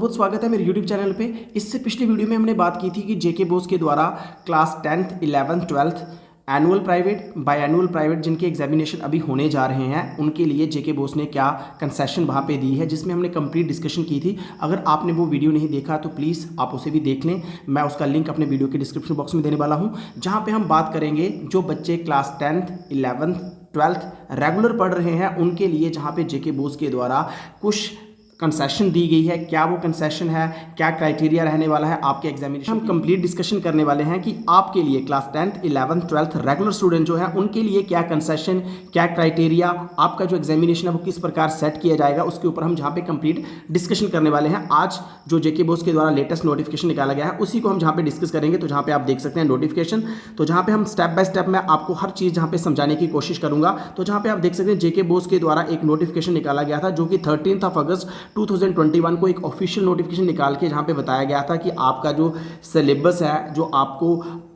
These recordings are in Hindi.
बहुत स्वागत है मेरे YouTube चैनल पे। इससे पिछली वीडियो में हमने बात की थी कि जेके बोस के द्वारा class 10th 11th 12th annual private by annual private जिनके एग्जामिनेशन अभी होने जा रहे हैं उनके लिए जेके बोस ने क्या कंसेशन वहाँ पे दी है, जिसमें हमने कंप्लीट डिस्कशन की थी। अगर आपने वो वीडियो नहीं देखा तो प्लीज़ आप उसे भी देख लें। मैं उसका लिंक अपने वीडियो के डिस्क्रिप्शन बॉक्स में देने वाला हूँ, जहाँ पे हम बात करेंगे जो बच्चे class 10th 11th 12th regular पढ़ रहे हैं उनके लिए, जहाँ पे जेके बोस के द्वारा कुछ कंसेशन दी गई है। क्या वो कंसेशन है, क्या क्राइटेरिया रहने वाला है आपके एग्जामिनेशन, हम कंप्लीट डिस्कशन करने वाले हैं कि आपके लिए class 10th 11th 12th regular student जो है उनके लिए क्या कंसेशन, क्या क्राइटेरिया, आपका जो एग्जामिनेशन है वो किस प्रकार सेट किया जाएगा, उसके ऊपर हम जहाँ पे कंप्लीट डिस्कशन करने वाले हैं। आज जो जेके बोस के द्वारा लेटेस्ट नोटिफिकेशन निकाला गया है उसी को हम जहाँ पे डिस्कस करेंगे। तो जहाँ पे आप देख सकते हैं नोटिफिकेशन, तो जहाँ पे हम स्टेप बाय स्टेप में आपको हर चीज़ जहाँ पे समझाने की कोशिश करूँगा। तो जहाँ पे आप देख सकते हैं जेके बोस के द्वारा एक नोटिफिकेशन निकाला गया था जो कि 13 अगस्त 2021 को एक ऑफिशियल नोटिफिकेशन निकाल के जहाँ पे बताया गया था कि आपका जो सिलेबस है, जो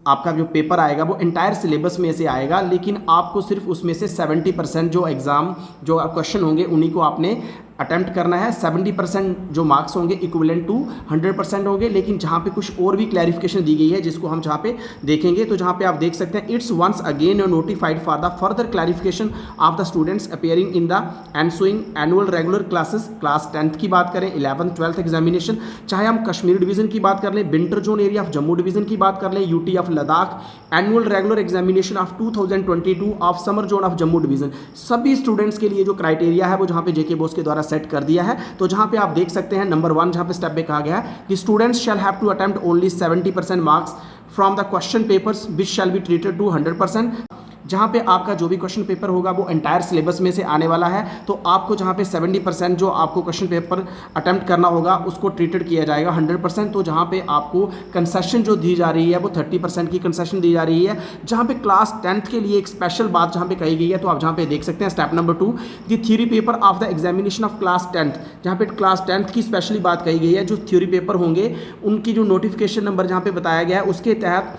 आपका जो पेपर आएगा वो एंटायर सिलेबस में से आएगा, लेकिन आपको सिर्फ उसमें से 70% जो एग्ज़ाम जो क्वेश्चन होंगे उन्हीं को आपने अटेम्प्ट करना है। 70% जो मार्क्स होंगे इक्विवेलेंट टू 100% होंगे। लेकिन जहाँ पे कुछ और भी क्लैरिफिकेशन दी गई है जिसको हम जहाँ पे देखेंगे, तो जहाँ पे आप देख सकते हैं it's once again notified for the further clarification of the students appearing in the ensuing annual regular classes. Class 10th की बात करें, 11th 12th एग्जामिनेशन, चाहे हम कश्मीर डिवीजन की बात कर लें, winter zone area of Jammu division की बात कर लें, UT of Ladakh, annual regular examination of 2022 of summer zone of Jammu division, सभी स्टूडेंट्स के लिए जो क्राइटेरिया है वो जहाँ पे जेके बोस के द्वारा सेट कर दिया है। तो जहां पे आप देख सकते हैं नंबर 1 जहां पे स्टेप पे कहा गया है कि students shall have to attempt only 70% marks from the question papers which shall be treated to 100%। जहाँ पे आपका जो भी क्वेश्चन पेपर होगा वो एंटायर सिलेबस में से आने वाला है, तो आपको जहाँ पे 70% जो आपको क्वेश्चन पेपर अटेम्प्ट करना होगा उसको ट्रीटेड किया जाएगा 100%। तो जहाँ पे आपको कंसेशन जो दी जा रही है वो 30% की कंसेशन दी जा रही है। जहाँ पे क्लास 10th के लिए एक स्पेशल बात जहाँ पे कही गई है, तो आप जहाँ पे देख सकते हैं step number 2 the theory paper of the examination of class 10th, जहाँ पे क्लास 10th की स्पेशली बात कही गई है। जो थ्योरी पेपर होंगे उनकी जो नोटिफिकेशन नंबर जहाँ पे बताया गया है उसके तहत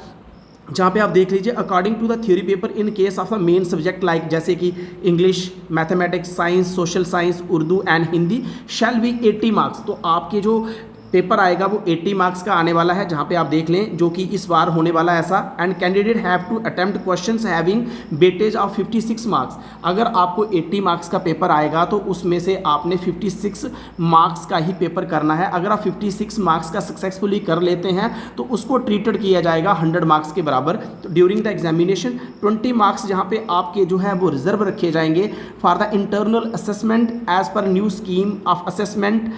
जहाँ पे आप देख लीजिए according to the theory paper in case of the main subject like जैसे कि English, mathematics, science, social science, Urdu and Hindi shall be 80 marks. तो आपके जो पेपर आएगा वो 80 मार्क्स का आने वाला है, जहाँ पे आप देख लें जो कि इस बार होने वाला है ऐसा। And candidate have to attempt questions having weightage of 56 marks. अगर आपको 80 मार्क्स का पेपर आएगा तो उसमें से आपने 56 मार्क्स का ही पेपर करना है। अगर आप 56 मार्क्स का सक्सेसफुली कर लेते हैं तो उसको ट्रीटेड किया जाएगा 100 मार्क्स के बराबर। तो ड्यूरिंग द एग्जामिनेशन 20 मार्क्स जहाँ पे आपके जो है वो रिजर्व रखे जाएंगे for the internal assessment as per new scheme of assessment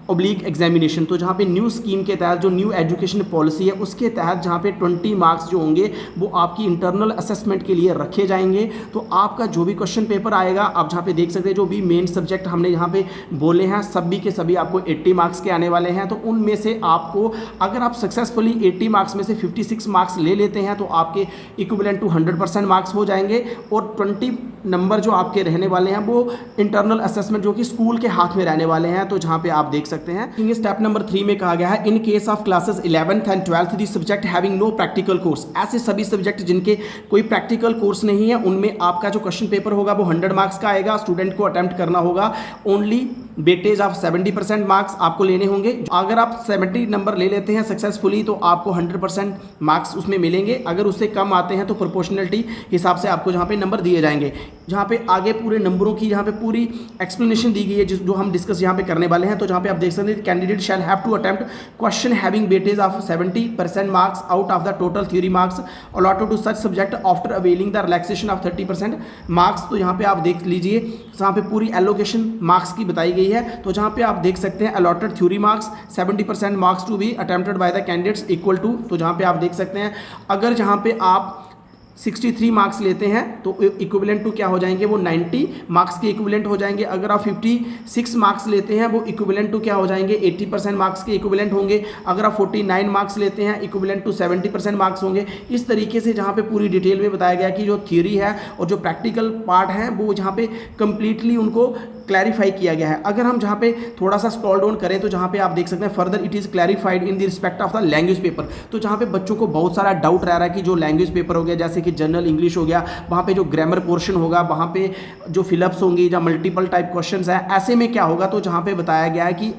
oblique examination. तो जहाँ पे न्यू स्कीम के तहत जो न्यू एजुकेशन पॉलिसी है उसके तहत जहाँ पे 20 मार्क्स जो होंगे वो आपकी इंटरनल असेसमेंट के लिए रखे जाएंगे। तो आपका जो भी क्वेश्चन पेपर आएगा, आप जहाँ पे देख सकते हैं जो भी मेन सब्जेक्ट हमने यहाँ पे बोले हैं सभी के सभी आपको 80 मार्क्स के आने वाले हैं। तो उनमें से आपको अगर आप सक्सेसफुली 80 मार्क्स में से 56 मार्क्स ले लेते हैं तो आपके इक्विवेलेंट टू 100% मार्क्स हो जाएंगे। और 20 नंबर जो आपके रहने वाले हैं वो इंटरनल असेसमेंट जो कि स्कूल के हाथ में रहने वाले हैं। तो जहाँ पे आप देख सकते हैं स्टेप नंबर 3 में कहा गया है in case of classes 11th and 12th the subject having no practical course. ऐसे सभी सब्जेक्ट जिनके कोई प्रैक्टिकल कोर्स नहीं है उनमें आपका जो क्वेश्चन पेपर होगा वो 100 मार्क्स का आएगा। स्टूडेंट को अटेम्प्ट करना होगा ओनली वेटेज ऑफ 70% मार्क्स आपको लेने होंगे। अगर आप 70 नंबर ले लेते हैं सक्सेसफुली तो आपको 100% मार्क्स उसमें मिलेंगे। अगर उससे कम आते हैं तो प्रोपोर्शनलिटी हिसाब से आपको जहाँ पे नंबर दिए जाएंगे। जहाँ पे आगे पूरे नंबरों की जहाँ पे पूरी एक्सप्लेनेशन दी गई है जो हम डिस्कस यहाँ पे करने वाले हैं। तो जहाँ पे आप देख सकते हैं candidate shall have to attempt question having weightage of 70% marks out of the total theory marks allotted to such subject after availing the relaxation of 30% marks. तो यहाँ पे आप देख लीजिए जहाँ पे पूरी एलोकेशन मार्क्स की बताई गई है। तो जहाँ पे आप देख सकते हैं allotted theory marks 70% marks to be attempted by the candidates equal to. तो जहाँ पे आप देख सकते हैं अगर जहाँ पे आप 63 मार्क्स लेते हैं तो इक्विवेलेंट टू क्या हो जाएंगे वो 90 मार्क्स के इक्विवेलेंट हो जाएंगे। अगर आप 56 मार्क्स लेते हैं वो इक्विवेलेंट टू क्या हो जाएंगे 80% मार्क्स के इक्विवेलेंट होंगे। अगर आप 49 मार्क्स लेते हैं इक्विवेलेंट टू 70% मार्क्स होंगे। इस तरीके से जहाँ पे पूरी डिटेल में बताया गया कि जो थ्योरी है और जो प्रैक्टिकल पार्ट है वो जहाँ पे कंप्लीटली उनको क्लैरिफाई किया गया है। अगर हम जहाँ पे थोड़ा सा स्क्रॉल डाउन करें तो जहाँ पे आप देख सकते हैं further it is clarified in the respect of the language paper. तो जहाँ पे बच्चों को बहुत सारा डाउट रह रहा है कि जो लैंग्वेज पेपर हो गया जैसे कि जनरल इंग्लिश हो गया, वहाँ पे जो ग्रामर पोर्शन होगा, वहाँ पे जो फिलअप्स होंगी या मल्टीपल टाइप क्वेश्चंस है, ऐसे में क्या होगा। तो जहाँ पे बताया गया है कि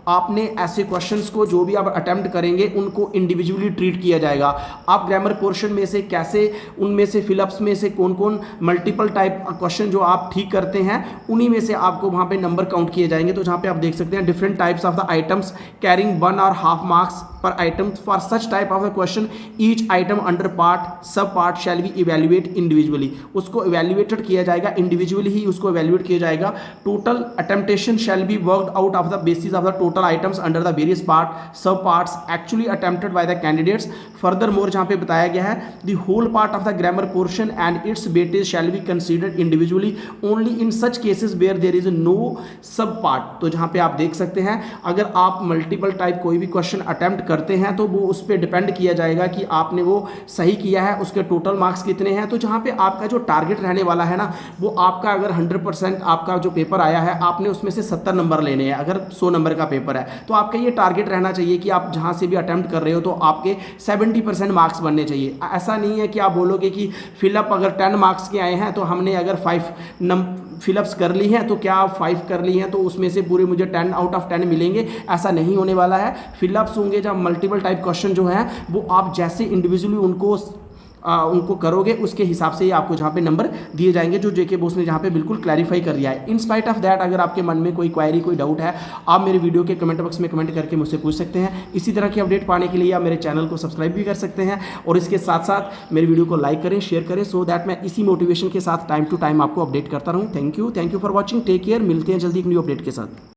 आपने ऐसे क्वेश्चंस को जो भी आप अटेम्प्ट करेंगे उनको इंडिविजुअली ट्रीट किया जाएगा। आप ग्रामर पोर्शन में से कैसे, उनमें से फिलअप्स में से कौन कौन मल्टीपल टाइप क्वेश्चन जो आप ठीक करते हैं उन्हीं में से आपको वहाँ पे नंबर काउंट किए जाएंगे। तो जहाँ पे आप देख सकते हैं different types of the items carrying 1 और हाफ मार्क्स पर item for such type of the question each item under part sub part shall be evaluate individually. उसको इवेल्युएटेड किया जाएगा, इंडिविजुअली ही उसको इवेल्युएट किया जाएगा। Total attemptation shall be worked out of the basis of the total items under the various part sub parts actually attempted by the candidates. Further more जहाँ पे बताया गया है the whole part of the grammar portion and its weightage shall be considered individually only in such cases where there is no sub part. तो जहाँ पे आप देख सकते हैं अगर आप मल्टीपल टाइप कोई भी क्वेश्चन अटेम्प्ट करते हैं तो वो उस पर डिपेंड किया जाएगा कि आपने वो सही किया है, उसके टोटल मार्क्स कितने हैं। तो जहाँ पे आपका जो टारगेट रहने वाला है ना, वो आपका अगर 100% आपका जो पेपर आया है आपने उसमें से 70 नंबर लेने हैं। अगर 100 नंबर का पेपर है तो आपका ये टारगेट रहना चाहिए कि आप जहाँ से भी अटेम्प्ट कर रहे हो तो आपके 70% मार्क्स बनने चाहिए। ऐसा नहीं है कि आप बोलोगे कि फिलअप अगर 10 मार्क्स के आए हैं तो हमने अगर 5 फिलअप्स कर ली हैं तो क्या आप 5 कर ली हैं तो उसमें से पूरे मुझे 10 आउट ऑफ 10 मिलेंगे, ऐसा नहीं होने वाला है। फिलअप्स होंगे जब मल्टीपल टाइप क्वेश्चन जो हैं वो आप जैसे इंडिविजुअली उनको करोगे उसके हिसाब से ही आपको जहाँ पे नंबर दिए जाएंगे, जो जेके बोस ने जहाँ पे बिल्कुल क्लैरिफाई कर दिया है। इन स्पाइट ऑफ दैट अगर आपके मन में कोई क्वायरी कोई डाउट है आप मेरे वीडियो के कमेंट बॉक्स में कमेंट करके मुझसे पूछ सकते हैं। इसी तरह की अपडेट पाने के लिए आप मेरे चैनल को सब्सक्राइब भी कर सकते हैं और इसके साथ साथ मेरे वीडियो को लाइक करें, शेयर करें, सो दैट मैं इसी मोटिवेशन के साथ टाइम टू टाइम आपको अपडेट करता रहूँ। Thank you for watching, take care, मिलते हैं जल्दी एक न्यू अपडेट के साथ।